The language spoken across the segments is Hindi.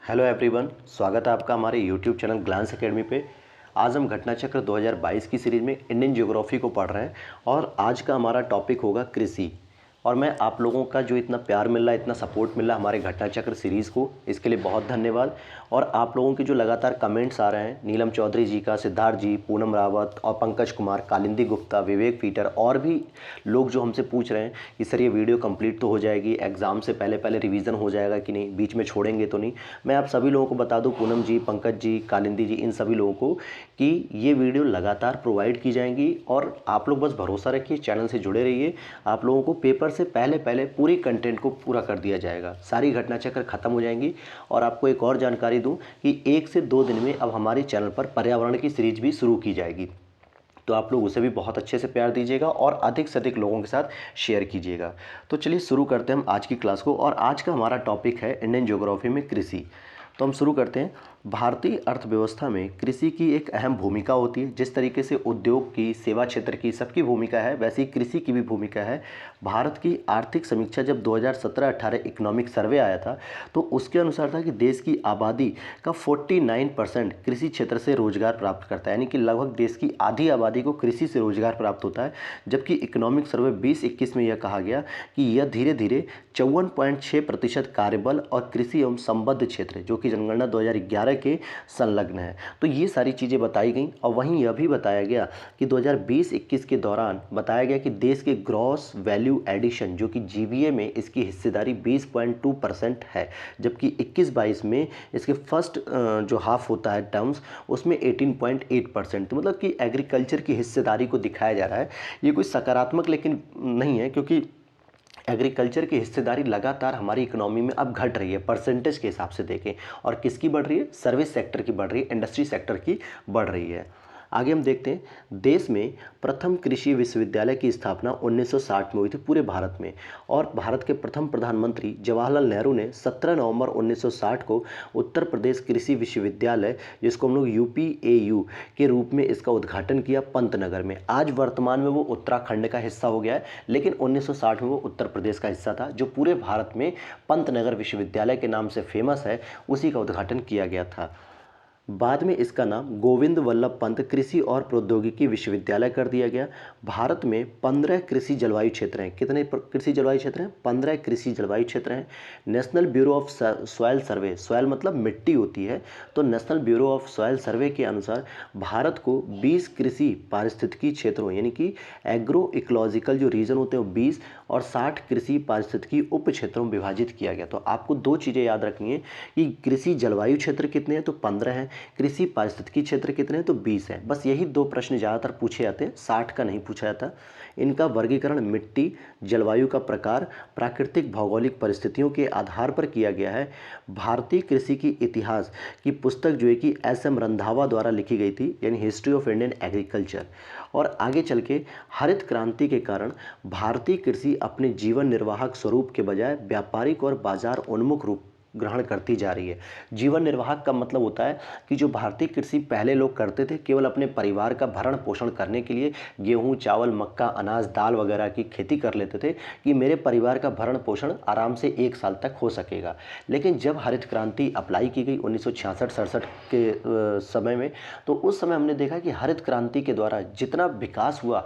हेलो एवरीवन, स्वागत है आपका हमारे यूट्यूब चैनल ग्लांस एकेडमी पे। आज हम घटना चक्र 2022 की सीरीज़ में इंडियन ज्योग्राफी को पढ़ रहे हैं और आज का हमारा टॉपिक होगा कृषि। और मैं आप लोगों का जो इतना प्यार मिल रहा है, इतना सपोर्ट मिल रहा है हमारे घटना चक्र सीरीज़ को, इसके लिए बहुत धन्यवाद। और आप लोगों के जो लगातार कमेंट्स आ रहे हैं, नीलम चौधरी जी का, सिद्धार्थ जी, पूनम रावत और पंकज कुमार, कालिंदी गुप्ता, विवेक पीटर और भी लोग जो हमसे पूछ रहे हैं कि सर ये वीडियो कंप्लीट तो हो जाएगी, एग्ज़ाम से पहले पहले रिवीजन हो जाएगा कि नहीं, बीच में छोड़ेंगे तो नहीं। मैं आप सभी लोगों को बता दूं, पूनम जी, पंकज जी, कालिंदी जी, इन सभी लोगों को कि ये वीडियो लगातार प्रोवाइड की जाएंगी और आप लोग बस भरोसा रखिए, चैनल से जुड़े रहिए। आप लोगों को पेपर से पहले पहले पूरी कंटेंट को पूरा कर दिया जाएगा, सारी घटना चक्र खत्म हो जाएंगी। और आपको एक और जानकारी दूं कि 1 से 2 दिन में अब हमारे चैनल पर पर्यावरण की सीरीज भी शुरू की जाएगी, तो आप लोग उसे भी बहुत अच्छे से प्यार दीजिएगा और अधिक से अधिक लोगों के साथ शेयर कीजिएगा। तो चलिए शुरू करते हैं हम आज की क्लास को। और आज का हमारा टॉपिक है इंडियन ज्योग्राफी में कृषि। तो हम शुरू करते हैं। भारतीय अर्थव्यवस्था में कृषि की एक अहम भूमिका होती है। जिस तरीके से उद्योग की, सेवा क्षेत्र की सबकी भूमिका है, वैसे ही कृषि की भी भूमिका है। भारत की आर्थिक समीक्षा जब 2017-18 इकोनॉमिक सर्वे आया था तो उसके अनुसार था कि देश की आबादी का 49% कृषि क्षेत्र से रोजगार प्राप्त करता है, यानी कि लगभग देश की आधी आबादी को कृषि से रोजगार प्राप्त होता है। जबकि इकोनॉमिक सर्वे 2021 में यह कहा गया कि यह धीरे धीरे 54.6% कार्यबल और कृषि एवं संबद्ध क्षेत्र, जो कि जनगणना 2011 के संलग्न है। तो ये सारी चीज़ें बताई गई। और वहीं यह भी बताया गया कि 2020-21 के दौरान बताया गया कि देश के ग्रॉस वैल्यू एडिशन, जो कि जीवीए में इसकी हिस्सेदारी 20.2% है, जबकि 21-22 में इसके फर्स्ट जो हाफ होता है टर्म्स, उसमें 18.8%। तो मतलब कि एग्रीकल्चर की हिस्सेदारी को दिखाया जा रहा है। ये कोई सकारात्मक लेकिन नहीं है, क्योंकि एग्रीकल्चर की हिस्सेदारी लगातार हमारी इकोनॉमी में अब घट रही है, परसेंटेज के हिसाब से देखें। और किसकी बढ़ रही है? सर्विस सेक्टर की बढ़ रही है, इंडस्ट्री सेक्टर की बढ़ रही है। आगे हम देखते हैं। देश में प्रथम कृषि विश्वविद्यालय की स्थापना 1960 में हुई थी पूरे भारत में। और भारत के प्रथम प्रधानमंत्री जवाहरलाल नेहरू ने 17 नवंबर 1960 को उत्तर प्रदेश कृषि विश्वविद्यालय, जिसको हम लोग यूपीएयू के रूप में इसका उद्घाटन किया पंतनगर में। आज वर्तमान में वो उत्तराखंड का हिस्सा हो गया है, लेकिन 1960 में वो उत्तर प्रदेश का हिस्सा था, जो पूरे भारत में पंतनगर विश्वविद्यालय के नाम से फेमस है। उसी का उद्घाटन किया गया था। बाद में इसका नाम गोविंद वल्लभ पंत कृषि और प्रौद्योगिकी विश्वविद्यालय कर दिया गया। भारत में 15 कृषि जलवायु क्षेत्र हैं। कितने कृषि जलवायु क्षेत्र हैं? 15 कृषि जलवायु क्षेत्र हैं। National bureau of soil survey, soil मतलब मिट्टी होती है, तो नेशनल ब्यूरो ऑफ सॉइल सर्वे के अनुसार भारत को 20 कृषि पारिस्थितिकी क्षेत्रों, यानी कि एग्रो इकोलॉजिकल जो रीजन होते हैं वो 20 और 60 कृषि पारिस्थितिकी उप क्षेत्रों में विभाजित किया गया। तो आपको दो चीज़ें याद रखनी है कि कृषि जलवायु क्षेत्र कितने हैं? तो 15 हैं। कृषि पारिस्थितिकी क्षेत्र कितने हैं? तो 20 हैं। बस यही दो प्रश्न ज़्यादातर पूछे जाते हैं, 60 का नहीं पूछा जाता। इनका वर्गीकरण मिट्टी, जलवायु का प्रकार, प्राकृतिक भौगोलिक परिस्थितियों के आधार पर किया गया है। भारतीय कृषि की इतिहास की पुस्तक जो है कि एस.एम. रंधावा द्वारा लिखी गई थी, यानी हिस्ट्री ऑफ इंडियन एग्रीकल्चर। और आगे चल के हरित क्रांति के कारण भारतीय कृषि अपने जीवन निर्वाहक स्वरूप के बजाय व्यापारिक और बाजार उन्मुख रूप ग्रहण करती जा रही है। जीवन निर्वाह का मतलब होता है कि जो भारतीय कृषि पहले लोग करते थे केवल अपने परिवार का भरण पोषण करने के लिए, गेहूं, चावल, मक्का, अनाज, दाल वगैरह की खेती कर लेते थे कि मेरे परिवार का भरण पोषण आराम से 1 साल तक हो सकेगा। लेकिन जब हरित क्रांति अप्लाई की गई 1966-67 के समय में, तो उस समय हमने देखा कि हरित क्रांति के द्वारा जितना विकास हुआ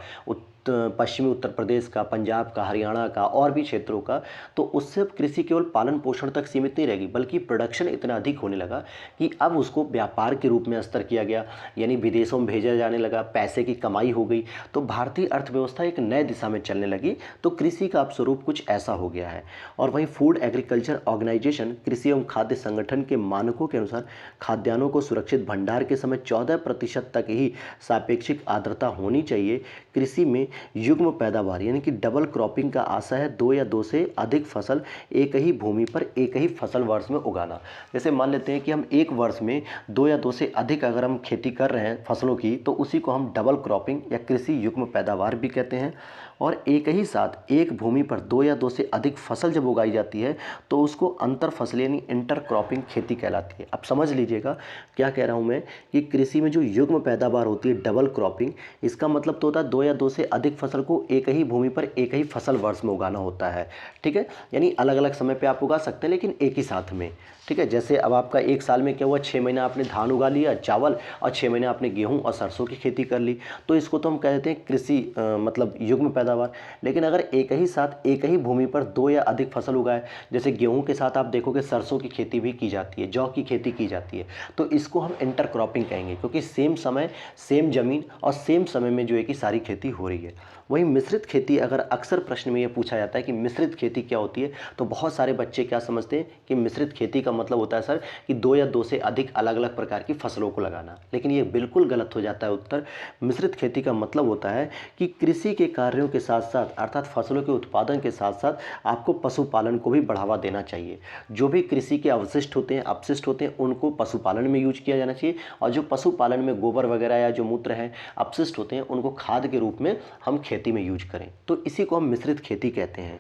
पश्चिमी उत्तर प्रदेश का, पंजाब का, हरियाणा का और भी क्षेत्रों का, तो उससे कृषि केवल पालन पोषण तक सीमित नहीं रहेगी, बल्कि प्रोडक्शन इतना अधिक होने लगा कि अब उसको व्यापार के रूप में स्तर किया गया, यानी विदेशों में भेजा जाने लगा, पैसे की कमाई हो गई। तो भारतीय अर्थव्यवस्था एक नए दिशा में चलने लगी। तो कृषि का अब स्वरूप कुछ ऐसा हो गया है। और वहीं फूड एग्रीकल्चर ऑर्गेनाइजेशन, कृषि एवं खाद्य संगठन के मानकों के अनुसार खाद्यान्नों को सुरक्षित भंडार के समय 14% तक ही सापेक्षिक आर्द्रता होनी चाहिए। कृषि में युग्म पैदावार, यानी कि डबल क्रॉपिंग का आशय है 2 या 2 से अधिक फसल एक ही भूमि पर एक ही फसल वर्ष में उगाना। जैसे मान लेते हैं कि हम एक वर्ष में 2 या 2 से अधिक अगर हम खेती कर रहे हैं फसलों की, तो उसी को हम डबल क्रॉपिंग या कृषि युग्म पैदावार भी कहते हैं। और एक ही साथ एक भूमि पर दो या दो से अधिक फसल जब उगाई जाती है तो उसको अंतर फसल यानी इंटरक्रॉपिंग खेती कहलाती है। अब समझ लीजिएगा क्या कह रहा हूँ मैं, कि कृषि में जो युग्म पैदावार होती है डबल क्रॉपिंग, इसका मतलब तो होता है दो या दो से अधिक फसल को एक ही भूमि पर एक ही फसल वर्ष में उगाना होता है। ठीक है, यानी अलग अलग समय पे आप उगा सकते हैं लेकिन एक ही साथ में। ठीक है, जैसे अब आपका एक साल में क्या हुआ, 6 महीना आपने धान उगा लिया चावल, और 6 महीने आपने गेहूं और सरसों की खेती कर ली, तो इसको तो हम कहते हैं कृषि मतलब युग्म पैदावार। लेकिन अगर एक ही साथ एक ही भूमि पर दो या अधिक फसल उगाए, जैसे गेहूं के साथ आप देखोगे सरसों की खेती भी की जाती है, जौ की खेती की जाती है, तो इसको हम इंटरक्रॉपिंग कहेंगे, क्योंकि सेम समय सेम जमीन और सेम समय में जो है कि सारी खेती हो रही है। वहीं मिश्रित खेती, अगर अक्सर प्रश्न में ये पूछा जाता है कि मिश्रित खेती क्या होती है, तो बहुत सारे बच्चे क्या समझते हैं कि मिश्रित खेती का मतलब होता है सर कि दो या दो से अधिक अलग अलग प्रकार की फसलों को लगाना, लेकिन ये बिल्कुल गलत हो जाता है उत्तर। मिश्रित खेती का मतलब होता है कि कृषि के कार्यों के साथ साथ, अर्थात फसलों के उत्पादन के साथ साथ आपको पशुपालन को भी बढ़ावा देना चाहिए। जो भी कृषि के अवशिष्ट होते हैं अपशिष्ट होते हैं उनको पशुपालन में यूज किया जाना चाहिए, और जो पशुपालन में गोबर वगैरह या जो मूत्र हैं अपशिष्ट होते हैं उनको खाद के रूप में हम खेती में यूज करें, तो इसी को हम मिश्रित खेती कहते हैं।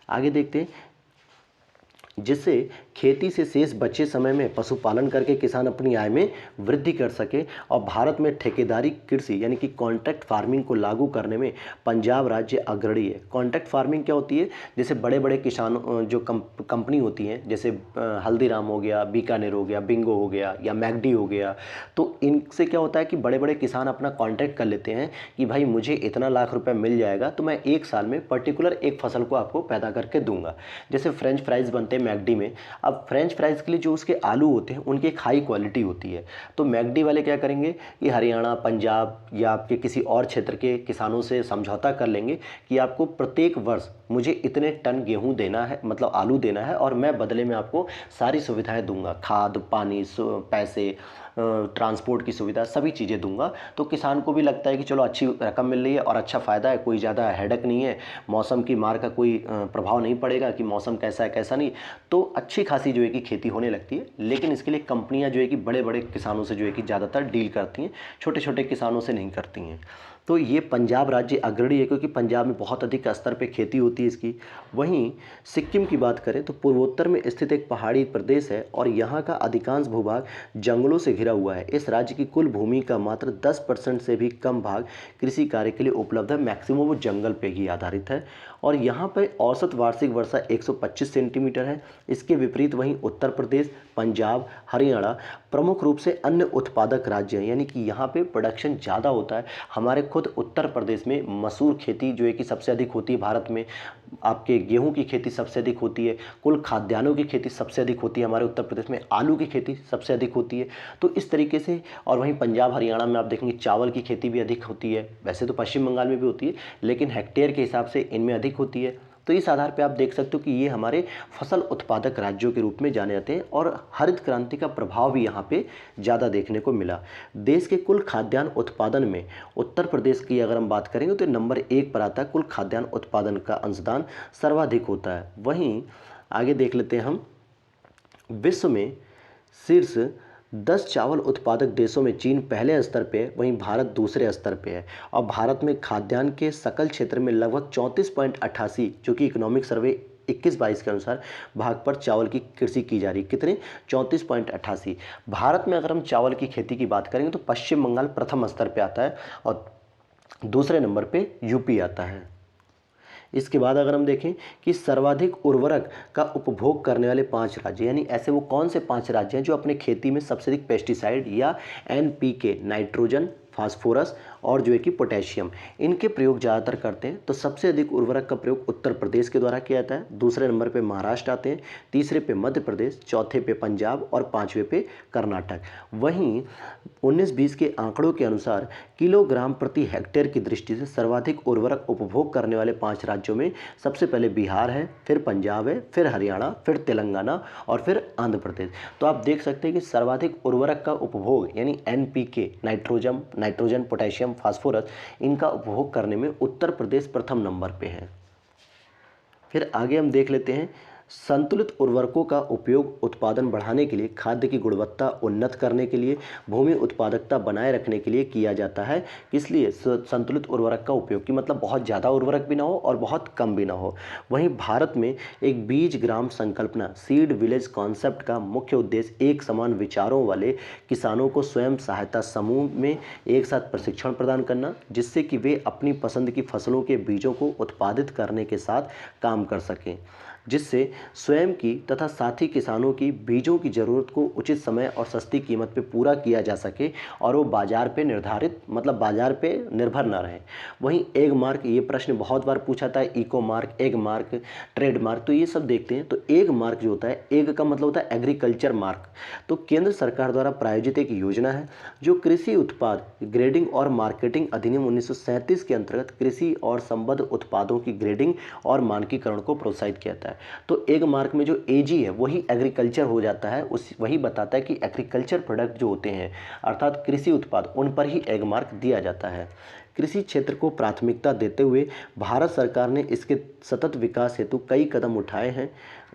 आगे देखते हैं, जिससे खेती से शेष बचे समय में पशुपालन करके किसान अपनी आय में वृद्धि कर सके। और भारत में ठेकेदारी कृषि यानी कि कॉन्ट्रैक्ट फार्मिंग को लागू करने में पंजाब राज्य अग्रणी है। कॉन्ट्रैक्ट फार्मिंग क्या होती है, जैसे बड़े बड़े किसानों जो कंपनी होती हैं, जैसे हल्दीराम हो गया, बीकानेर हो गया, बिंगो हो गया या मैकडी हो गया, तो इनसे क्या होता है कि बड़े बड़े किसान अपना कॉन्ट्रैक्ट कर लेते हैं कि भाई मुझे इतना लाख रुपए मिल जाएगा तो मैं एक साल में पर्टिकुलर एक फसल को आपको पैदा करके दूंगा। जैसे फ्रेंच फ्राइज बनते हैं मैकडी में, अब फ्रेंच फ्राइज के लिए जो उसके आलू होते हैं उनकी एक हाई क्वालिटी होती है, तो मैकडी वाले क्या करेंगे कि हरियाणा पंजाब या आपके किसी और क्षेत्र के किसानों से समझौता कर लेंगे कि आपको प्रत्येक वर्ष मुझे इतने टन गेहूं देना है, मतलब आलू देना है, और मैं बदले में आपको सारी सुविधाएं दूंगा, खाद पानी पैसे ट्रांसपोर्ट की सुविधा सभी चीज़ें दूंगा। तो किसान को भी लगता है कि चलो अच्छी रकम मिल रही है और अच्छा फ़ायदा है, कोई ज़्यादा हेडक नहीं है, मौसम की मार का कोई प्रभाव नहीं पड़ेगा कि मौसम कैसा है कैसा नहीं, तो अच्छी खासी जो है कि खेती होने लगती है। लेकिन इसके लिए कंपनियां जो है कि बड़े बड़े किसानों से जो है कि ज़्यादातर डील करती हैं, छोटे छोटे किसानों से नहीं करती हैं। तो ये पंजाब राज्य अग्रणी है क्योंकि पंजाब में बहुत अधिक स्तर पे खेती होती है इसकी। वहीं सिक्किम की बात करें तो पूर्वोत्तर में स्थित एक पहाड़ी प्रदेश है और यहाँ का अधिकांश भूभाग जंगलों से घिरा हुआ है। इस राज्य की कुल भूमि का मात्र 10% से भी कम भाग कृषि कार्य के लिए उपलब्ध है, मैक्सिमम वो जंगल पे ही आधारित है। और यहाँ पर औसत वार्षिक वर्षा 125 सेंटीमीटर है। इसके विपरीत वहीं उत्तर प्रदेश पंजाब हरियाणा प्रमुख रूप से अन्य उत्पादक राज्य हैं, यानी कि यहाँ पे प्रोडक्शन ज़्यादा होता है। हमारे खुद उत्तर प्रदेश में मसूर खेती जो है कि सबसे अधिक होती है भारत में, आपके गेहूं की खेती सबसे अधिक होती है, कुल खाद्यान्नों की खेती सबसे अधिक होती है हमारे उत्तर प्रदेश में, आलू की खेती सबसे अधिक होती है। तो इस तरीके से, और वहीं पंजाब हरियाणा में आप देखेंगे चावल की खेती भी अधिक होती है, वैसे तो पश्चिम बंगाल में भी होती है लेकिन हेक्टेयर के हिसाब से इनमें अधिक होती है। तो इस आधार पे आप देख सकते हो कि ये हमारे फसल उत्पादक राज्यों के रूप में जाने जाते हैं और हरित क्रांति का प्रभाव भी यहाँ पे ज़्यादा देखने को मिला। देश के कुल खाद्यान्न उत्पादन में उत्तर प्रदेश की अगर हम बात करेंगे तो नंबर 1 पर आता है, कुल खाद्यान्न उत्पादन का अंशदान सर्वाधिक होता है। वहीं आगे देख लेते हैं हम, विश्व में शीर्ष 10 चावल उत्पादक देशों में चीन पहले स्तर पे है, वहीं भारत दूसरे स्तर पे है। और भारत में खाद्यान्न के सकल क्षेत्र में लगभग 34.88, जो कि इकोनॉमिक सर्वे 21-22 के अनुसार भाग पर चावल की कृषि की जा रही है। कितने? 34.88। भारत में अगर हम चावल की खेती की बात करेंगे तो पश्चिम बंगाल प्रथम स्तर पर आता है और दूसरे नंबर पर यूपी आता है। इसके बाद अगर हम देखें कि सर्वाधिक उर्वरक का उपभोग करने वाले 5 राज्य, यानी ऐसे वो कौन से 5 राज्य हैं जो अपने खेती में सबसे अधिक पेस्टिसाइड या एनपीके नाइट्रोजन फास्फोरस और जो है कि पोटेशियम इनके प्रयोग ज़्यादातर करते हैं। तो सबसे अधिक उर्वरक का प्रयोग उत्तर प्रदेश के द्वारा किया जाता है, दूसरे नंबर पे महाराष्ट्र आते हैं, तीसरे पे मध्य प्रदेश, चौथे पे पंजाब और पांचवे पे कर्नाटक। वहीं 19-20 के आंकड़ों के अनुसार किलोग्राम प्रति हेक्टेयर की दृष्टि से सर्वाधिक उर्वरक उपभोग करने वाले 5 राज्यों में सबसे पहले बिहार है, फिर पंजाब है, फिर हरियाणा, फिर तेलंगाना और फिर आंध्र प्रदेश। तो आप देख सकते हैं कि सर्वाधिक उर्वरक का उपभोग यानी एनपीके नाइट्रोजन पोटेशियम फास्फोरस इनका उपभोग करने में उत्तर प्रदेश प्रथम नंबर पे है। फिर आगे हम देख लेते हैं संतुलित उर्वरकों का उपयोग उत्पादन बढ़ाने के लिए, खाद्य की गुणवत्ता उन्नत करने के लिए, भूमि उत्पादकता बनाए रखने के लिए किया जाता है। इसलिए संतुलित उर्वरक का उपयोग की मतलब बहुत ज़्यादा उर्वरक भी ना हो और बहुत कम भी ना हो। वहीं भारत में एक बीज ग्राम संकल्पना, सीड विलेज कॉन्सेप्ट का मुख्य उद्देश्य एक समान विचारों वाले किसानों को स्वयं सहायता समूह में एक साथ प्रशिक्षण प्रदान करना, जिससे कि वे अपनी पसंद की फसलों के बीजों को उत्पादित करने के साथ काम कर सकें, जिससे स्वयं की तथा साथी किसानों की बीजों की ज़रूरत को उचित समय और सस्ती कीमत पे पूरा किया जा सके और वो बाजार पे निर्धारित मतलब बाजार पे निर्भर ना रहे। वहीं एग मार्क, ये प्रश्न बहुत बार पूछा था, eco mark, Agmark, trade mark, तो ये सब देखते हैं। तो एग मार्क जो होता है, एग का मतलब होता है एग्रीकल्चर मार्क। तो केंद्र सरकार द्वारा प्रायोजित एक योजना है जो कृषि उत्पाद ग्रेडिंग और मार्केटिंग अधिनियम 1937 के अंतर्गत कृषि और संबद्ध उत्पादों की ग्रेडिंग और मानकीकरण को प्रोत्साहित किया जाता है। तो एग मार्क में जो एजी है वही एग्रीकल्चर हो जाता है, उस वही बताता है कि एग्रीकल्चर प्रोडक्ट जो होते हैं अर्थात कृषि उत्पाद, उन पर ही एग मार्क दिया जाता है। कृषि क्षेत्र को प्राथमिकता देते हुए भारत सरकार ने इसके सतत विकास हेतु कई कदम उठाए हैं।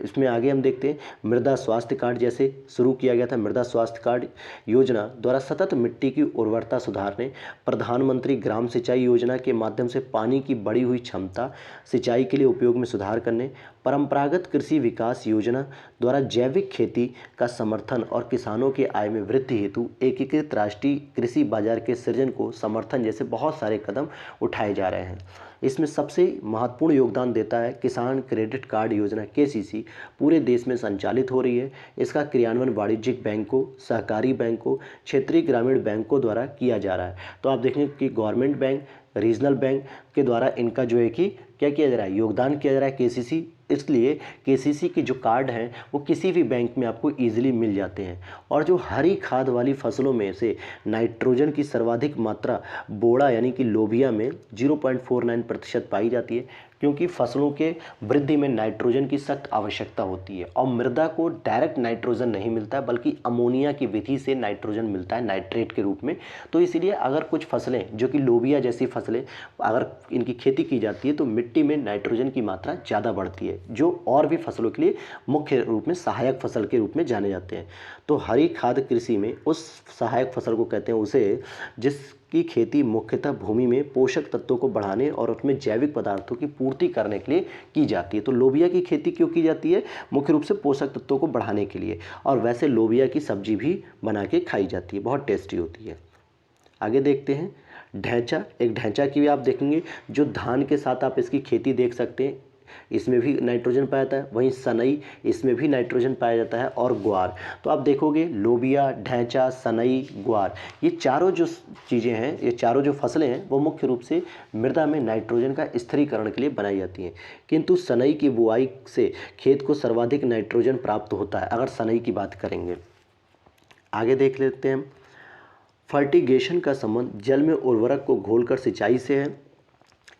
इसमें आगे हम देखते हैं, मृदा स्वास्थ्य कार्ड जैसे शुरू किया गया था। मृदा स्वास्थ्य कार्ड योजना द्वारा सतत मिट्टी की उर्वरता सुधारने, प्रधानमंत्री ग्राम सिंचाई योजना के माध्यम से पानी की बढ़ी हुई क्षमता सिंचाई के लिए उपयोग में सुधार करने, परंपरागत कृषि विकास योजना द्वारा जैविक खेती का समर्थन और किसानों के आय में वृद्धि हेतु एकीकृत राष्ट्रीय कृषि बाजार के सृजन को समर्थन जैसे बहुत सारे कदम उठाए जा रहे हैं। इसमें सबसे महत्वपूर्ण योगदान देता है किसान क्रेडिट कार्ड योजना केसीसी, पूरे देश में संचालित हो रही है। इसका क्रियान्वयन वाणिज्यिक बैंकों, सहकारी बैंकों, क्षेत्रीय ग्रामीण बैंकों द्वारा किया जा रहा है। तो आप देखेंगे कि गवर्नमेंट बैंक, रीजनल बैंक के द्वारा इनका जो है कि क्या किया जा रहा है, योगदान किया जा रहा है केसीसी। इसलिए केसीसी के जो कार्ड हैं वो किसी भी बैंक में आपको ईजिली मिल जाते हैं। और जो हरी खाद वाली फसलों में से नाइट्रोजन की सर्वाधिक मात्रा बोड़ा यानी कि लोबिया में 0.49% पाई जाती है, क्योंकि फसलों के वृद्धि में नाइट्रोजन की सख्त आवश्यकता होती है और मृदा को डायरेक्ट नाइट्रोजन नहीं मिलता है बल्कि अमोनिया की विधि से नाइट्रोजन मिलता है नाइट्रेट के रूप में। तो इसीलिए अगर कुछ फसलें जो कि लोबिया जैसी फसलें अगर इनकी खेती की जाती है तो मिट्टी में नाइट्रोजन की मात्रा ज़्यादा बढ़ती है, जो और भी फसलों के लिए मुख्य रूप में सहायक फसल के रूप में जाने जाते हैं। तो हरी खाद कृषि में उस सहायक फसल को कहते हैं उसे जिसकी खेती मुख्यतः भूमि में पोषक तत्वों को बढ़ाने और उसमें जैविक पदार्थों की पूर्ति करने के लिए की जाती है। तो लोबिया की खेती क्यों की जाती है? मुख्य रूप से पोषक तत्वों को बढ़ाने के लिए। और वैसे लोबिया की सब्जी भी बना के खाई जाती है, बहुत टेस्टी होती है। आगे देखते हैं ढैंचा। एक ढैंचा की भी आप देखेंगे जो धान के साथ आप इसकी खेती देख सकते हैं, इसमें भी नाइट्रोजन पाया जाता है। वहीं सनई, इसमें भी नाइट्रोजन पाया जाता है। और ग्वार, तो आप देखोगे लोबिया, ढैंचा, सनई, ग्वार, ये चारों जो चीज़ें हैं, ये चारों जो फसलें हैं वो मुख्य रूप से मृदा में नाइट्रोजन का स्थिरीकरण के लिए बनाई जाती हैं। किंतु सनई की बुआई से खेत को सर्वाधिक नाइट्रोजन प्राप्त होता है, अगर सनई की बात करेंगे। आगे देख लेते हैं, फर्टिगेशन का संबंध जल में उर्वरक को घोलकर सिंचाई से है।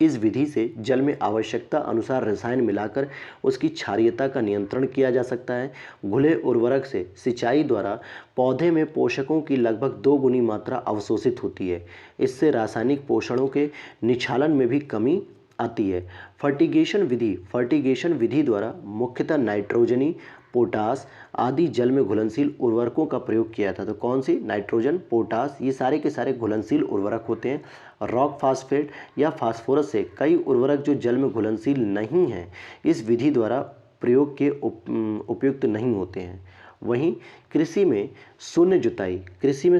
इस विधि से जल में आवश्यकता अनुसार रसायन मिलाकर उसकी क्षारीयता का नियंत्रण किया जा सकता है। घुले उर्वरक से सिंचाई द्वारा पौधे में पोषकों की लगभग 2 गुनी मात्रा अवशोषित होती है। इससे रासायनिक पोषणों के निक्षालन में भी कमी आती है। फर्टिगेशन विधि द्वारा मुख्यतः नाइट्रोजनी, पोटास आदि जल में घुलनशील उर्वरकों का प्रयोग किया था। तो कौन सी? नाइट्रोजन, पोटास, ये सारे के सारे घुलनशील उर्वरक होते हैं। रॉक फास्फेट या फास्फोरस से कई उर्वरक जो जल में घुलनशील नहीं हैं, इस विधि द्वारा प्रयोग के उपयुक्त नहीं होते हैं। वहीं कृषि में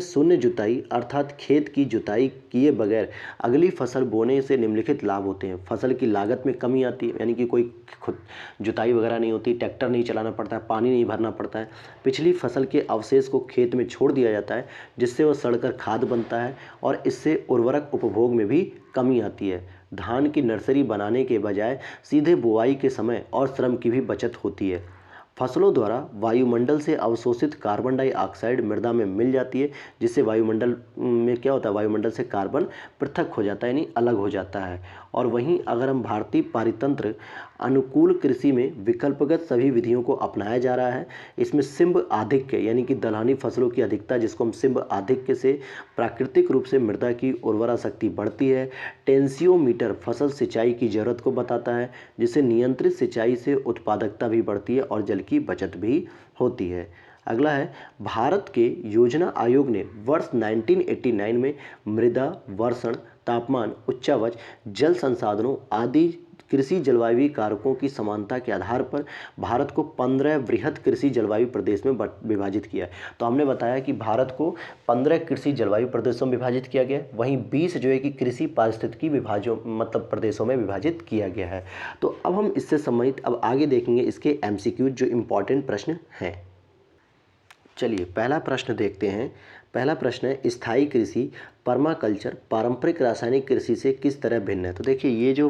शून्य जुताई अर्थात खेत की जुताई किए बगैर अगली फसल बोने से निम्नलिखित लाभ होते हैं। फसल की लागत में कमी आती है, यानी कि कोई खुद जुताई वगैरह नहीं होती, ट्रैक्टर नहीं चलाना पड़ता है, पानी नहीं भरना पड़ता है। पिछली फसल के अवशेष को खेत में छोड़ दिया जाता है, जिससे वह सड़कर खाद बनता है और इससे उर्वरक उपभोग में भी कमी आती है। धान की नर्सरी बनाने के बजाय सीधे बुआई के समय और श्रम की भी बचत होती है। फसलों द्वारा वायुमंडल से अवशोषित कार्बन डाइऑक्साइड मृदा में मिल जाती है, जिससे वायुमंडल में क्या होता है, वायुमंडल से कार्बन पृथक हो जाता है, यानी अलग हो जाता है। और वहीं अगर हम भारतीय पारितंत्र अनुकूल कृषि में विकल्पगत सभी विधियों को अपनाया जा रहा है। इसमें सिंब आधिक्य यानी कि दलहनी फसलों की अधिकता, जिसको हम सिंब आधिक्य से प्राकृतिक रूप से मृदा की उर्वरा शक्ति बढ़ती है। टेंसियोमीटर फसल सिंचाई की ज़रूरत को बताता है, जिससे नियंत्रित सिंचाई से उत्पादकता भी बढ़ती है और जल की बचत भी होती है। अगला है, भारत के योजना आयोग ने वर्ष 1989 में मृदा, वर्षण, तापमान, उच्चावच, जल संसाधनों आदि कृषि जलवायु कारकों की समानता के आधार पर भारत को 15 वृहद कृषि जलवायु प्रदेश में विभाजित किया। तो हमने बताया कि भारत को 15 कृषि जलवायु प्रदेशों में विभाजित किया गया, वहीं 20 जो है कि कृषि पारिस्थितिकी विभाजों मतलब प्रदेशों में विभाजित किया गया है। तो अब हम इससे संबंधित अब आगे देखेंगे इसके MCQ जो इम्पॉर्टेंट प्रश्न हैं। चलिए पहला प्रश्न देखते हैं। पहला प्रश्न है, स्थायी कृषि पर्माकल्चर पारंपरिक रासायनिक कृषि से किस तरह भिन्न है। तो देखिए ये जो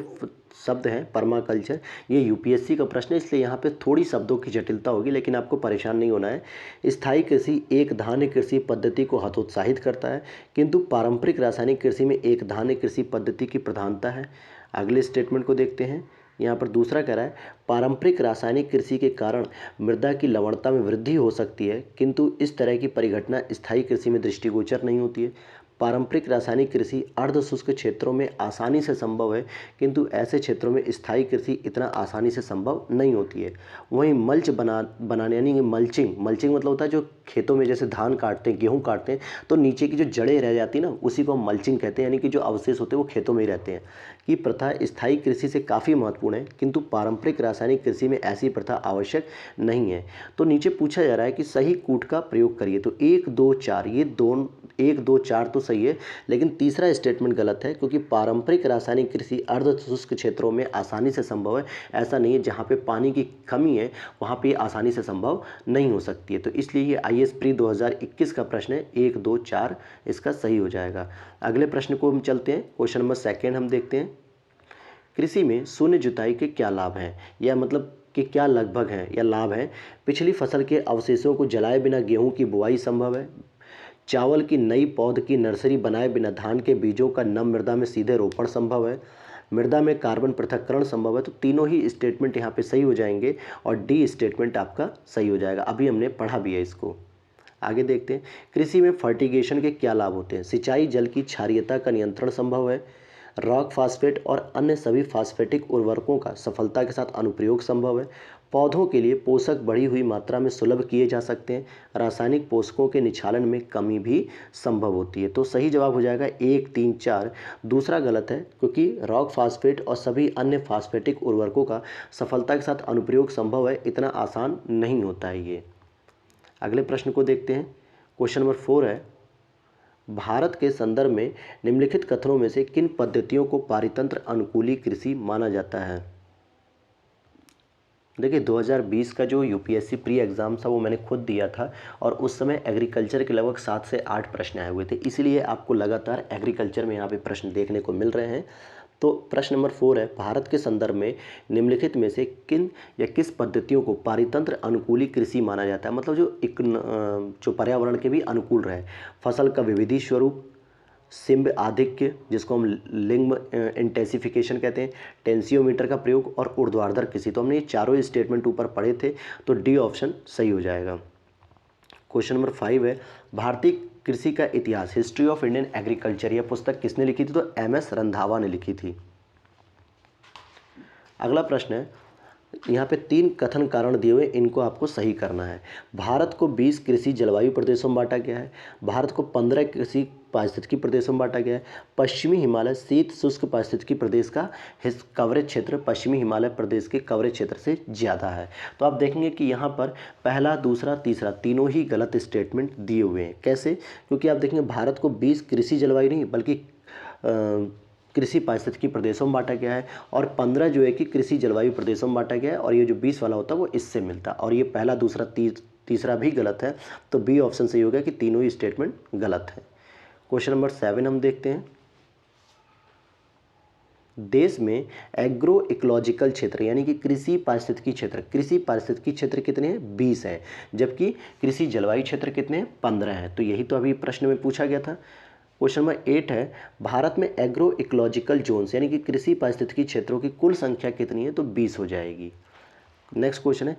शब्द है पर्माकल्चर, ये UPSC का प्रश्न है, इसलिए यहाँ पे थोड़ी शब्दों की जटिलता होगी, लेकिन आपको परेशान नहीं होना है। स्थायी कृषि एक धान्य कृषि पद्धति को हतोत्साहित करता है, किंतु पारंपरिक रासायनिक कृषि में एक धान्य कृषि पद्धति की प्रधानता है। अगले स्टेटमेंट को देखते हैं। यहाँ पर दूसरा कह रहा है, पारंपरिक रासायनिक कृषि के कारण मृदा की लवणता में वृद्धि हो सकती है, किंतु इस तरह की परिघटना स्थायी कृषि में दृष्टिगोचर नहीं होती है। पारंपरिक रासायनिक कृषि अर्ध शुष्क क्षेत्रों में आसानी से संभव है, किंतु ऐसे क्षेत्रों में स्थायी कृषि इतना आसानी से संभव नहीं होती है। वहीं मल्च बनाने यानी मल्चिंग मतलब होता है जो खेतों में जैसे धान काटते हैं, गेहूँ काटते हैं, तो नीचे की जो जड़ें रह जाती हैं ना, उसी को हम मल्चिंग कहते हैं, यानी कि जो अवशेष होते हैं वो खेतों में ही रहते हैं। कि प्रथा स्थायी कृषि से काफ़ी महत्वपूर्ण है, किंतु पारंपरिक रासायनिक कृषि में ऐसी प्रथा आवश्यक नहीं है। तो नीचे पूछा जा रहा है कि सही कूट का प्रयोग करिए। तो 1 2 4 ये 1 2 4 तो सही है, लेकिन तीसरा स्टेटमेंट गलत है, क्योंकि पारंपरिक रासायनिक कृषि अर्ध शुष्क क्षेत्रों में आसानी से संभव है। ऐसा नहीं है, जहाँ पे पानी की कमी है वहाँ पे आसानी से संभव नहीं हो सकती है। तो इसलिए ये IAS प्री 2021 का प्रश्न है, 1 2 4 इसका सही हो जाएगा। अगले प्रश्न को हम चलते हैं। क्वेश्चन नंबर 2 हम देखते हैं। कृषि में शून्य जुताई के क्या लाभ हैं, या मतलब कि क्या लगभग हैं या लाभ हैं। पिछली फसल के अवशेषों को जलाए बिना गेहूं की बुआई संभव है। चावल की नई पौध की नर्सरी बनाए बिना धान के बीजों का नम मृदा में सीधे रोपण संभव है। मृदा में कार्बन पृथक्करण संभव है। तो तीनों ही स्टेटमेंट यहाँ पे सही हो जाएंगे और डी स्टेटमेंट आपका सही हो जाएगा। अभी हमने पढ़ा भी है इसको। आगे देखते हैं, कृषि में फर्टिगेशन के क्या लाभ होते हैं। सिंचाई जल की क्षारीयता का नियंत्रण संभव है। रॉक फास्फेट और अन्य सभी फास्फेटिक उर्वरकों का सफलता के साथ अनुप्रयोग संभव है। पौधों के लिए पोषक बढ़ी हुई मात्रा में सुलभ किए जा सकते हैं। रासायनिक पोषकों के निक्षालन में कमी भी संभव होती है। तो सही जवाब हो जाएगा 1 3 4। दूसरा गलत है, क्योंकि रॉक फास्फेट और सभी अन्य फास्फेटिक उर्वरकों का सफलता के साथ अनुप्रयोग संभव है, इतना आसान नहीं होता है ये। अगले प्रश्न को देखते हैं। क्वेश्चन नंबर 4 है, भारत के संदर्भ में निम्नलिखित कथनों में से किन पद्धतियों को पारितंत्र अनुकूली कृषि माना जाता है। देखिए 2020 का जो UPSC प्री एग्ज़ाम था वो मैंने खुद दिया था, और उस समय एग्रीकल्चर के लगभग 7 से 8 प्रश्न आए हुए थे, इसलिए आपको लगातार एग्रीकल्चर में यहाँ पे प्रश्न देखने को मिल रहे हैं। तो प्रश्न नंबर 4 है, भारत के संदर्भ में निम्नलिखित में से किन या किस पद्धतियों को पारितंत्र अनुकूली कृषि माना जाता है। मतलब जो पर्यावरण के भी अनुकूल रहे। फसल का विविधि स्वरूप, सिंब आधिक्य जिसको हम लिंग इंटेंसिफिकेशन कहते हैं, टेंसियोमीटर का प्रयोग और ऊर्ध्वाधर कृषि। तो हमने ये चारों स्टेटमेंट ऊपर पढ़े थे, तो डी ऑप्शन सही हो जाएगा। क्वेश्चन नंबर 5 है, भारतीय कृषि का इतिहास हिस्ट्री ऑफ इंडियन एग्रीकल्चर, यह पुस्तक किसने लिखी थी। तो MS रंधावा ने लिखी थी। अगला प्रश्न है, यहाँ पे 3 कथन कारण दिए हुए, इनको आपको सही करना है। भारत को 20 कृषि जलवायु प्रदेशों में बांटा गया है। भारत को 15 कृषि पारिस्थितिकी प्रदेशों में बांटा गया है। पश्चिमी हिमालय शीत शुष्क पारिस्थितिकी प्रदेश का कवरेज क्षेत्र पश्चिमी हिमालय प्रदेश के कवरेज क्षेत्र से ज़्यादा है। तो आप देखेंगे कि यहाँ पर पहला, दूसरा, तीसरा तीनों ही गलत स्टेटमेंट दिए हुए हैं। कैसे? क्योंकि आप देखेंगे भारत को 20 कृषि जलवायु नहीं बल्कि कृषि पारिस्थितिकी प्रदेशों में बांटा गया है, और 15 जो है कि कृषि जलवायु प्रदेशों में बांटा गया है, और ये जो 20 वाला होता है वो इससे मिलता है। और ये पहला, दूसरा, तीसरा भी गलत है। तो बी ऑप्शन सही हो गया कि तीनों ही स्टेटमेंट गलत है। क्वेश्चन नंबर 7 हम देखते हैं। देश में एग्रो इकोलॉजिकल क्षेत्र यानी कि कृषि पारिस्थितिकी क्षेत्र कितने हैं? 20 है, जबकि कृषि जलवायु क्षेत्र कितने हैं? 15 हैं। तो यही तो अभी प्रश्न में पूछा गया था। क्वेश्चन नंबर 8 है, भारत में एग्रो इकोलॉजिकल जोन्स यानी कि कृषि पारिस्थितिकी क्षेत्रों की कुल संख्या कितनी है? तो 20 हो जाएगी। नेक्स्ट क्वेश्चन है,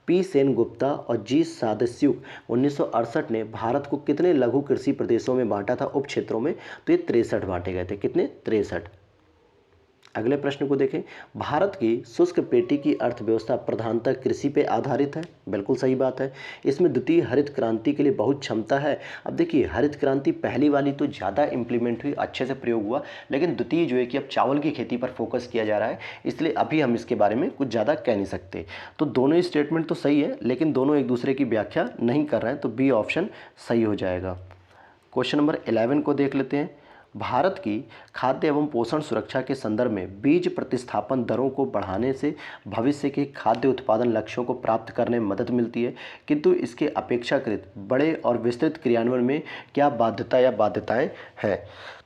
P सेनगुप्ता और G सादस्युक 1968 ने भारत को कितने लघु कृषि प्रदेशों में बांटा था, उप क्षेत्रों में? तो ये 63 बांटे गए थे। कितने? 63। अगले प्रश्न को देखें, भारत की शुष्क पेटी की अर्थव्यवस्था प्रधानतः कृषि पे आधारित है। बिल्कुल सही बात है। इसमें द्वितीय हरित क्रांति के लिए बहुत क्षमता है। अब देखिए, हरित क्रांति पहली वाली तो ज़्यादा इंप्लीमेंट हुई, अच्छे से प्रयोग हुआ, लेकिन द्वितीय जो है कि अब चावल की खेती पर फोकस किया जा रहा है, इसलिए अभी हम इसके बारे में कुछ ज़्यादा कह नहीं सकते। तो दोनों ही स्टेटमेंट तो सही है, लेकिन दोनों एक दूसरे की व्याख्या नहीं कर रहे हैं, तो बी ऑप्शन सही हो जाएगा। क्वेश्चन नंबर 11 को देख लेते हैं। भारत की खाद्य एवं पोषण सुरक्षा के संदर्भ में बीज प्रतिस्थापन दरों को बढ़ाने से भविष्य के खाद्य उत्पादन लक्ष्यों को प्राप्त करने में मदद मिलती है, किंतु इसके अपेक्षाकृत बड़े और विस्तृत क्रियान्वयन में क्या बाध्यता या बाध्यताएं हैं।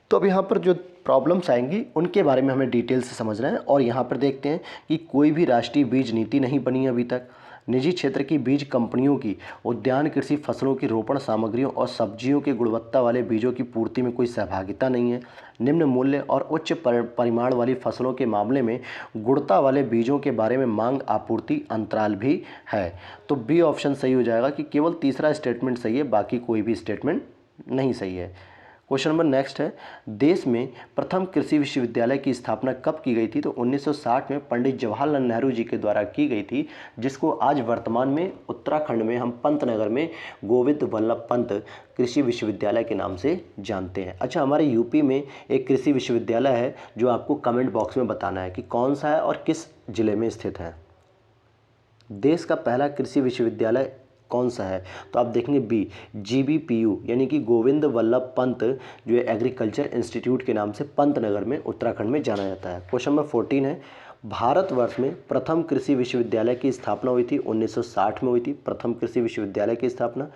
तो अब यहाँ पर जो प्रॉब्लम्स आएंगी उनके बारे में हमें डिटेल से समझना है। और यहाँ पर देखते हैं कि कोई भी राष्ट्रीय बीज नीति नहीं बनी अभी तक। निजी क्षेत्र की बीज कंपनियों की उद्यान कृषि फसलों की रोपण सामग्रियों और सब्जियों के गुणवत्ता वाले बीजों की पूर्ति में कोई सहभागिता नहीं है। निम्न मूल्य और उच्च परिमाण वाली फसलों के मामले में गुणवत्ता वाले बीजों के बारे में मांग आपूर्ति अंतराल भी है। तो बी ऑप्शन सही हो जाएगा कि केवल तीसरा स्टेटमेंट सही है, बाकी कोई भी स्टेटमेंट नहीं सही है। क्वेश्चन नंबर नेक्स्ट है, देश में प्रथम कृषि विश्वविद्यालय की स्थापना कब की गई थी। तो 1960 में पंडित जवाहरलाल नेहरू जी के द्वारा की गई थी, जिसको आज वर्तमान में उत्तराखंड में हम पंतनगर में गोविंद वल्लभ पंत कृषि विश्वविद्यालय के नाम से जानते हैं। अच्छा, हमारे यूपी में एक कृषि विश्वविद्यालय है जो आपको कमेंट बॉक्स में बताना है कि कौन सा है और किस जिले में स्थित है। देश का पहला कृषि विश्वविद्यालय कौन सा है। तो आप देखेंगे बी, GBPU यानी कि गोविंद वल्लभ पंत जो है एग्रीकल्चर इंस्टीट्यूट के नाम से पंतनगर में उत्तराखंड में जाना जाता है। क्वेश्चन नंबर 14 है, भारतवर्ष में प्रथम कृषि विश्वविद्यालय की स्थापना हुई थी 1960 में हुई थी प्रथम कृषि विश्वविद्यालय की स्थापना।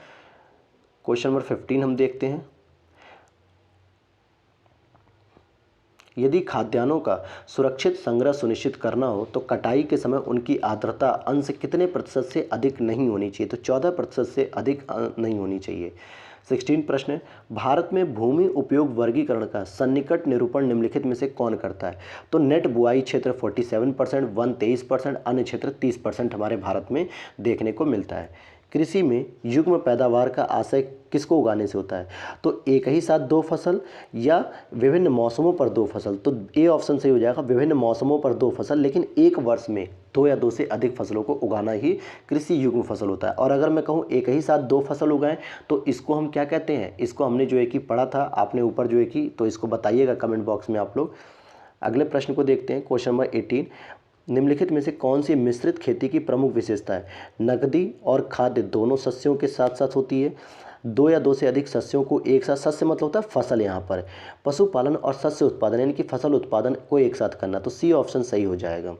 क्वेश्चन नंबर 15 हम देखते हैं, यदि खाद्यान्नों का सुरक्षित संग्रह सुनिश्चित करना हो तो कटाई के समय उनकी आर्द्रता अंश कितने प्रतिशत से अधिक नहीं होनी चाहिए। तो 14% से अधिक नहीं होनी चाहिए। 16 प्रश्न है, भारत में भूमि उपयोग वर्गीकरण का सन्निकट निरूपण निम्नलिखित में से कौन करता है। तो नेट बुआई क्षेत्र 47%, वन 23%, अन्य क्षेत्र 30% हमारे भारत में देखने को मिलता है। कृषि में युग्म पैदावार का आशय किसको उगाने से होता है। तो एक ही साथ दो फसल या विभिन्न मौसमों पर दो फसल। तो ए ऑप्शन सही हो जाएगा, विभिन्न मौसमों पर दो फसल, लेकिन एक वर्ष में दो या दो से अधिक फसलों को उगाना ही कृषि युग्म फसल होता है। और अगर मैं कहूँ एक ही साथ दो फसल उगाएं तो इसको हम क्या कहते हैं। इसको हमने जो है कि पढ़ा था, आपने ऊपर जो है कि, तो इसको बताइएगा कमेंट बॉक्स में आप लोग। अगले प्रश्न को देखते हैं। क्वेश्चन नंबर 18, निम्नलिखित में से कौन सी मिश्रित खेती की प्रमुख विशेषता है। नकदी और खाद्य दोनों शस्यों के साथ साथ होती है। दो या दो से अधिक शस्यों को एक साथ, शस्य मतलब होता है फसल, यहाँ पर पशुपालन और शस्य उत्पादन यानी कि फसल उत्पादन को एक साथ करना। तो सी ऑप्शन सही हो जाएगा।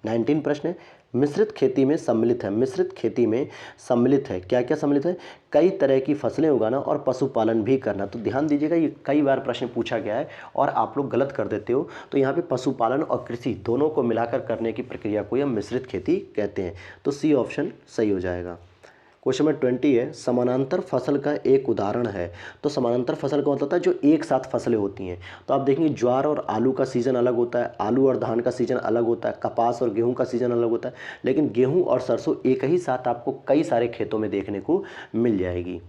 19 प्रश्न है, मिश्रित खेती में सम्मिलित है। मिश्रित खेती में सम्मिलित है, क्या क्या सम्मिलित है। कई तरह की फसलें उगाना और पशुपालन भी करना। तो ध्यान दीजिएगा, ये कई बार प्रश्न पूछा गया है और आप लोग गलत कर देते हो। तो यहाँ पे पशुपालन और कृषि दोनों को मिलाकर करने की प्रक्रिया को हम मिश्रित खेती कहते हैं। तो सी ऑप्शन सही हो जाएगा। क्वेश्चन नंबर 20 है, समानांतर फसल का एक उदाहरण है। तो समानांतर फसल का मतलब होता है जो एक साथ फसलें होती हैं। तो आप देखेंगे ज्वार और आलू का सीज़न अलग होता है, आलू और धान का सीज़न अलग होता है, कपास और गेहूं का सीज़न अलग होता है, लेकिन गेहूं और सरसों एक ही साथ आपको कई सारे खेतों में देखने को मिल जाएगी।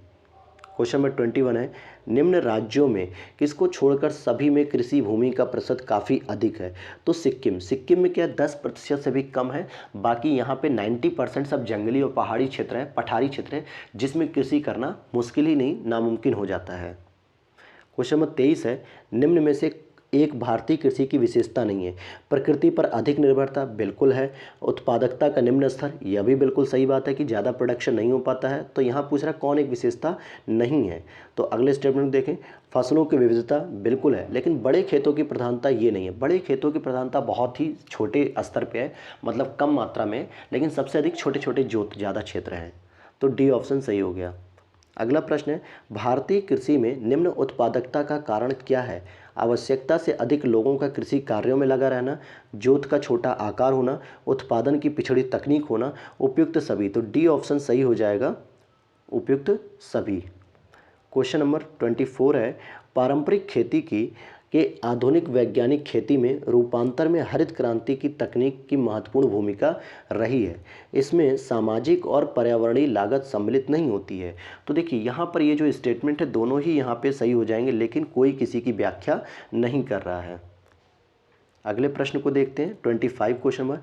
क्वेश्चन नंबर 21 है, निम्न राज्यों में किसको छोड़कर सभी में कृषि भूमि का प्रतिशत काफ़ी अधिक है। तो सिक्किम में क्या 10% से भी कम है। बाकी यहाँ पे 90% सब जंगली और पहाड़ी क्षेत्र है, पठारी क्षेत्र है, जिसमें कृषि करना मुश्किल ही नहीं नामुमकिन हो जाता है। क्वेश्चन नंबर 23 है, निम्न में से एक भारतीय कृषि की विशेषता नहीं है। प्रकृति पर अधिक निर्भरता, बिल्कुल है। उत्पादकता का निम्न स्तर, यह भी बिल्कुल सही बात है कि ज़्यादा प्रोडक्शन नहीं हो पाता है। तो यहाँ पूछ रहा कौन एक विशेषता नहीं है। तो अगले स्टेटमेंट देखें, फसलों की विविधता, बिल्कुल है, लेकिन बड़े खेतों की प्रधानता ये नहीं है। बड़े खेतों की प्रधानता बहुत ही छोटे स्तर पर है, मतलब कम मात्रा में, लेकिन सबसे अधिक छोटे छोटे जोत ज़्यादा क्षेत्र हैं। तो डी ऑप्शन सही हो गया। अगला प्रश्न है, भारतीय कृषि में निम्न उत्पादकता का कारण क्या है। आवश्यकता से अधिक लोगों का कृषि कार्यों में लगा रहना, जोत का छोटा आकार होना, उत्पादन की पिछड़ी तकनीक होना, उपयुक्त सभी। तो डी ऑप्शन सही हो जाएगा, उपयुक्त सभी। क्वेश्चन नंबर 24 है, पारंपरिक खेती के आधुनिक वैज्ञानिक खेती में रूपांतर में हरित क्रांति की तकनीक की महत्वपूर्ण भूमिका रही है। इसमें सामाजिक और पर्यावरणीय लागत सम्मिलित नहीं होती है। तो देखिए यहाँ पर ये जो स्टेटमेंट है दोनों ही यहाँ पे सही हो जाएंगे, लेकिन कोई किसी की व्याख्या नहीं कर रहा है। अगले प्रश्न को देखते हैं 25 क्वेश्चन नंबर।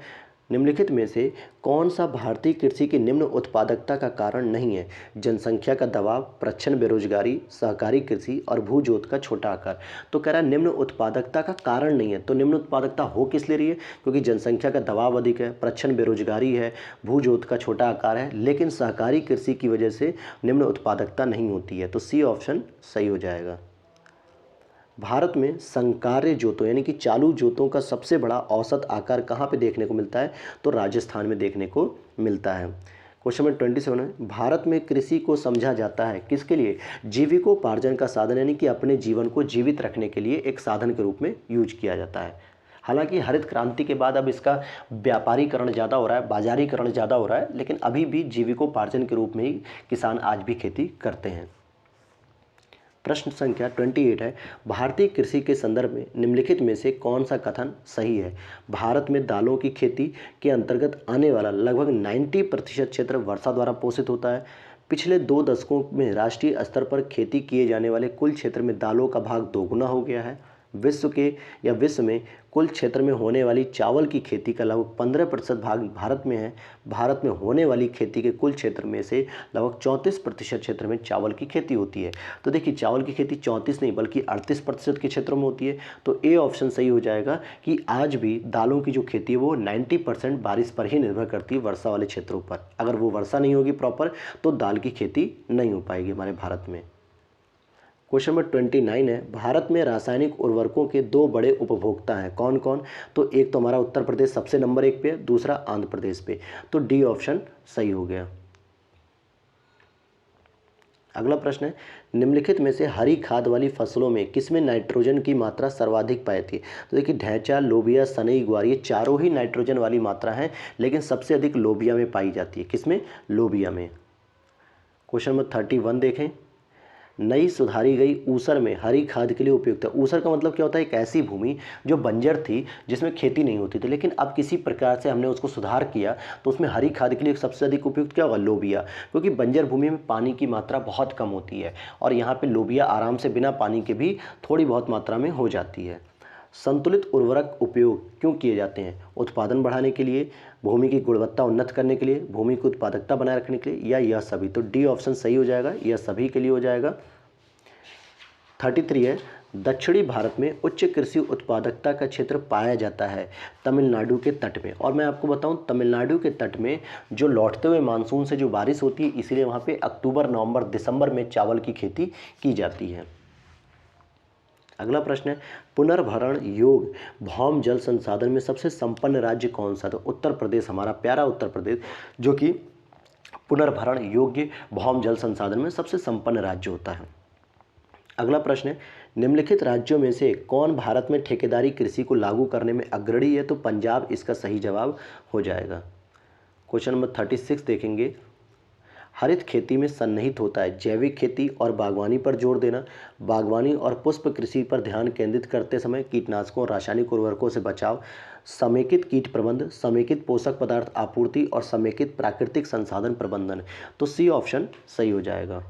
निम्नलिखित में से कौन सा भारतीय कृषि की निम्न उत्पादकता का कारण नहीं है? जनसंख्या का दबाव, प्रच्छन्न बेरोजगारी, सहकारी कृषि और भूजोत का छोटा आकार। तो कह रहा है निम्न उत्पादकता का कारण नहीं है। तो निम्न उत्पादकता हो किस लिए रही है? क्योंकि जनसंख्या का दबाव अधिक है, प्रच्छन्न बेरोजगारी है, भूजोत का छोटा आकार है, लेकिन सहकारी कृषि की वजह से निम्न उत्पादकता नहीं होती है। तो सी ऑप्शन सही हो जाएगा। भारत में संकार्य जोतों यानी कि चालू जोतों का सबसे बड़ा औसत आकार कहाँ पे देखने को मिलता है? तो राजस्थान में देखने को मिलता है। क्वेश्चन नंबर 27 है, भारत में कृषि को समझा जाता है किसके लिए? जीविकोपार्जन का साधन यानी कि अपने जीवन को जीवित रखने के लिए एक साधन के रूप में यूज किया जाता है। हालांकि हरित क्रांति के बाद अब इसका व्यापारीकरण ज़्यादा हो रहा है, बाजारीकरण ज़्यादा हो रहा है, लेकिन अभी भी जीविकोपार्जन के रूप में ही किसान आज भी खेती करते हैं। प्रश्न संख्या 28 है, भारतीय कृषि के संदर्भ में निम्नलिखित में से कौन सा कथन सही है? भारत में दालों की खेती के अंतर्गत आने वाला लगभग 90% क्षेत्र वर्षा द्वारा पोषित होता है। पिछले 2 दशकों में राष्ट्रीय स्तर पर खेती किए जाने वाले कुल क्षेत्र में दालों का भाग दोगुना हो गया है। विश्व में कुल क्षेत्र में होने वाली चावल की खेती का लगभग 15% भाग भारत में है। भारत में होने वाली खेती के कुल क्षेत्र में से लगभग 34% क्षेत्र में चावल की खेती होती है। तो देखिए चावल की खेती 34 नहीं बल्कि 38% के क्षेत्रों में होती है। तो ए ऑप्शन सही हो जाएगा कि आज भी दालों की जो खेती है वो 90% बारिश पर ही निर्भर करती है, वर्षा वाले क्षेत्रों पर। अगर वो वर्षा नहीं होगी प्रॉपर तो दाल की खेती नहीं हो पाएगी हमारे भारत में। क्वेश्चन नंबर 29 है, भारत में रासायनिक उर्वरकों के 2 बड़े उपभोक्ता हैं, कौन कौन? तो एक तो हमारा उत्तर प्रदेश सबसे नंबर 1 पे, दूसरा आंध्र प्रदेश पे। तो डी ऑप्शन सही हो गया। अगला प्रश्न है, निम्नलिखित में से हरी खाद वाली फसलों में किसमें नाइट्रोजन की मात्रा सर्वाधिक पाई जाती है? तो देखिए ढैंचा, लोबिया, सनई, ग्वार ये चारों ही नाइट्रोजन वाली मात्रा है, लेकिन सबसे अधिक लोबिया में पाई जाती है। किसमें? लोबिया में। क्वेश्चन नंबर 31 देखें, नई सुधारी गई ऊसर में हरी खाद के लिए उपयुक्त है। ऊसर का मतलब क्या होता है? एक ऐसी भूमि जो बंजर थी, जिसमें खेती नहीं होती थी, लेकिन अब किसी प्रकार से हमने उसको सुधार किया तो उसमें हरी खाद के लिए सबसे अधिक उपयुक्त क्या होगा? लोबिया। क्योंकि बंजर भूमि में पानी की मात्रा बहुत कम होती है और यहाँ पे लोबिया आराम से बिना पानी के भी थोड़ी बहुत मात्रा में हो जाती है। संतुलित उर्वरक उपयोग क्यों किए जाते हैं? उत्पादन बढ़ाने के लिए, भूमि की गुणवत्ता उन्नत करने के लिए, भूमि की उत्पादकता बनाए रखने के लिए, या यह सभी? तो डी ऑप्शन सही हो जाएगा, यह सभी के लिए हो जाएगा। 33 है, दक्षिणी भारत में उच्च कृषि उत्पादकता का क्षेत्र पाया जाता है तमिलनाडु के तट में। और मैं आपको बताऊं तमिलनाडु के तट में जो लौटते हुए मानसून से जो बारिश होती है, इसीलिए वहाँ पे अक्टूबर, नवंबर, दिसंबर में चावल की खेती की जाती है। अगला प्रश्न है, पुनर्भरण योग्य भौम जल संसाधन में सबसे संपन्न राज्य कौन सा? तो उत्तर प्रदेश, हमारा प्यारा उत्तर प्रदेश, जो कि पुनर्भरण योग्य भौम जल संसाधन में सबसे संपन्न राज्य होता है। अगला प्रश्न है, निम्नलिखित राज्यों में से कौन भारत में ठेकेदारी कृषि को लागू करने में अग्रणी है? तो पंजाब इसका सही जवाब हो जाएगा। क्वेश्चन नंबर 36 देखेंगे, हरित खेती में सन्निहित होता है जैविक खेती और बागवानी पर जोर देना। बागवानी और पुष्प कृषि पर ध्यान केंद्रित करते समय कीटनाशकों और रासायनिक उर्वरकों से बचाव, समेकित कीट प्रबंधन, समेकित पोषक पदार्थ आपूर्ति और समेकित प्राकृतिक संसाधन प्रबंधन। तो सी ऑप्शन सही हो जाएगा।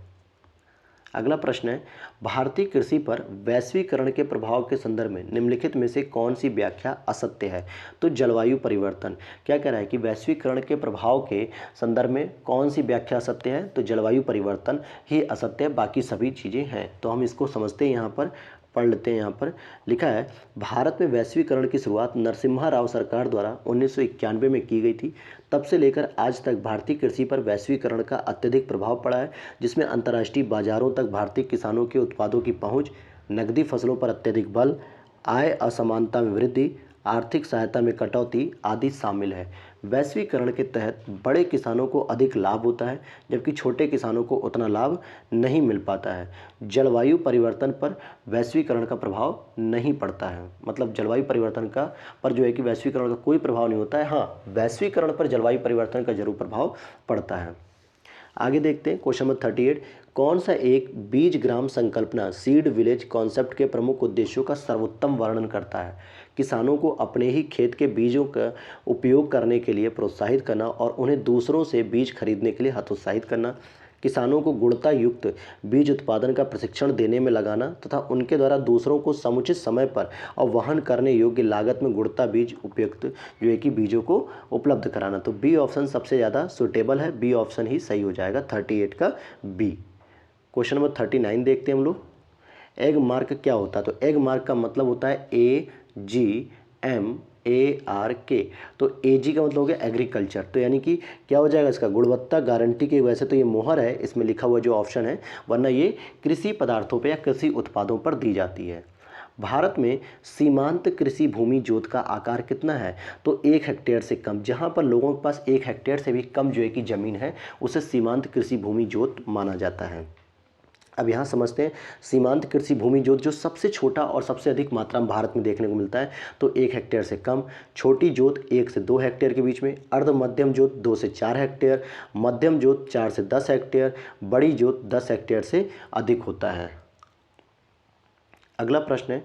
अगला प्रश्न है, भारतीय कृषि पर वैश्वीकरण के प्रभाव के संदर्भ में निम्नलिखित में से कौन सी व्याख्या असत्य है? तो जलवायु परिवर्तन। क्या कह रहा है कि वैश्वीकरण के प्रभाव के संदर्भ में कौन सी व्याख्या असत्य है? तो जलवायु परिवर्तन ही असत्य है, बाकी सभी चीज़ें हैं। तो हम इसको समझते हैं, यहाँ पर पढ़ लेते हैं। यहाँ पर लिखा है, भारत में वैश्वीकरण की शुरुआत नरसिम्हा राव सरकार द्वारा 1991 में की गई थी। तब से लेकर आज तक भारतीय कृषि पर वैश्वीकरण का अत्यधिक प्रभाव पड़ा है, जिसमें अंतर्राष्ट्रीय बाजारों तक भारतीय किसानों के उत्पादों की पहुंच, नकदी फसलों पर अत्यधिक बल, आय असमानता में वृद्धि, आर्थिक सहायता में कटौती आदि शामिल है। वैश्वीकरण के तहत बड़े किसानों को अधिक लाभ होता है, जबकि छोटे किसानों को उतना लाभ नहीं मिल पाता है। जलवायु परिवर्तन पर वैश्वीकरण का प्रभाव नहीं पड़ता है, मतलब जलवायु परिवर्तन का पर जो है कि वैश्वीकरण का कोई प्रभाव नहीं होता है। हाँ, वैश्वीकरण पर जलवायु परिवर्तन का जरूर प्रभाव पड़ता है। आगे देखते हैं क्वेश्चन नंबर 38, कौन सा एक बीज ग्राम संकल्पना सीड विलेज कॉन्सेप्ट के प्रमुख उद्देश्यों का सर्वोत्तम वर्णन करता है? किसानों को अपने ही खेत के बीजों का उपयोग करने के लिए प्रोत्साहित करना और उन्हें दूसरों से बीज खरीदने के लिए हतोत्साहित करना, किसानों को गुणवत्ता युक्त बीज उत्पादन का प्रशिक्षण देने में लगाना तथा उनके द्वारा दूसरों को समुचित समय पर और वहन करने योग्य लागत में गुणवत्ता बीज उपयुक्त जो है कि बीजों को उपलब्ध कराना। तो बी ऑप्शन सबसे ज़्यादा सुटेबल है, बी ऑप्शन ही सही हो जाएगा 38 का बी। क्वेश्चन नंबर 39 देखते हैं हम लोग। एग मार्क क्या होता है? तो एग मार्क का मतलब होता है AGMARK। तो AG का मतलब हो गया एग्रीकल्चर, तो यानी कि क्या हो जाएगा इसका गुणवत्ता गारंटी की। वैसे तो ये मोहर है इसमें लिखा हुआ जो ऑप्शन है, वरना ये कृषि पदार्थों पे या कृषि उत्पादों पर दी जाती है। भारत में सीमांत कृषि भूमि जोत का आकार कितना है? तो 1 हेक्टेयर से कम। जहाँ पर लोगों के पास 1 हेक्टेयर से भी कम जो है कि ज़मीन है उसे सीमांत कृषि भूमि जोत माना जाता है। अब यहाँ समझते हैं सीमांत कृषि भूमि जोत जो सबसे छोटा और सबसे अधिक मात्रा में भारत में देखने को मिलता है, तो 1 हेक्टेयर से कम, छोटी जोत 1 से 2 हेक्टेयर के बीच में, अर्ध मध्यम जोत 2 से 4 हेक्टेयर, मध्यम जोत 4 से 10 हेक्टेयर, बड़ी जोत 10 हेक्टेयर से अधिक होता है। अगला प्रश्न है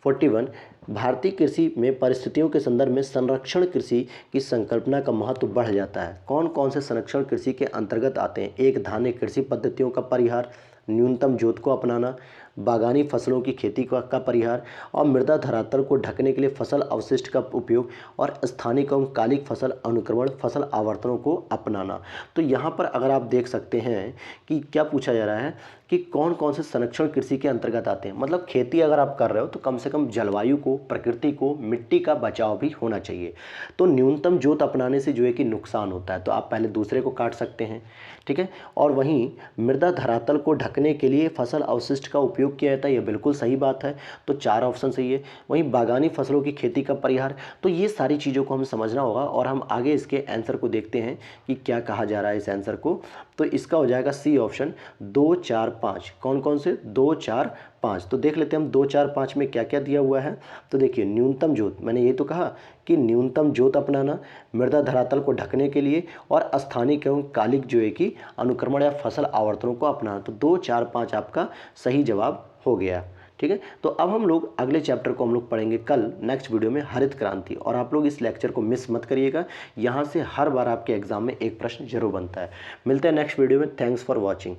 41। भारतीय कृषि में परिस्थितियों के संदर्भ में संरक्षण कृषि की संकल्पना का महत्व बढ़ जाता है। कौन कौन से संरक्षण कृषि के अंतर्गत आते हैं? एक, धान्य कृषि पद्धतियों का परिहार, न्यूनतम जोत को अपनाना, बागानी फसलों की खेती का परिहार और मृदा धरातल को ढकने के लिए फसल अवशिष्ट का उपयोग और स्थानिक एवं कालिक फसल अनुक्रमण फसल आवर्तनों को अपनाना। तो यहाँ पर अगर आप देख सकते हैं कि क्या पूछा जा रहा है कि कौन कौन से संरक्षण कृषि के अंतर्गत आते हैं। मतलब खेती अगर आप कर रहे हो तो कम से कम जलवायु को, प्रकृति को, मिट्टी का बचाव भी होना चाहिए। तो न्यूनतम जोत अपनाने से जो है कि नुकसान होता है, तो आप पहले दूसरे को काट सकते हैं, ठीक है। और वहीं मृदा धरातल को ढकने के लिए फसल अवशिष्ट का उपयोग किया जाता है, यह बिल्कुल सही बात है, तो 4 ऑप्शन सही है। वहीं बागानी फसलों की खेती का परिहार, तो ये सारी चीज़ों को हमें समझना होगा और हम आगे इसके आंसर को देखते हैं कि क्या कहा जा रहा है इस आंसर को। तो इसका हो जाएगा सी ऑप्शन 2, 4, 5। कौन कौन से? 2, 4, 5। तो देख लेते हैं हम 2, 4, 5 में क्या क्या दिया हुआ है। तो देखिए न्यूनतम जोत, मैंने ये तो कहा कि न्यूनतम जोत अपनाना, मृदा धरातल को ढकने के लिए और स्थानिक एवं कालिक जो है कि अनुक्रमण या फसल आवर्तनों को अपनाना। तो 2, 4, 5 आपका सही जवाब हो गया, ठीक है। तो अब हम लोग अगले चैप्टर को हम लोग पढ़ेंगे कल नेक्स्ट वीडियो में, हरित क्रांति। और आप लोग इस लेक्चर को मिस मत करिएगा, यहाँ से हर बार आपके एग्जाम में एक प्रश्न जरूर बनता है। मिलते हैं नेक्स्ट वीडियो में। Thanks for watching.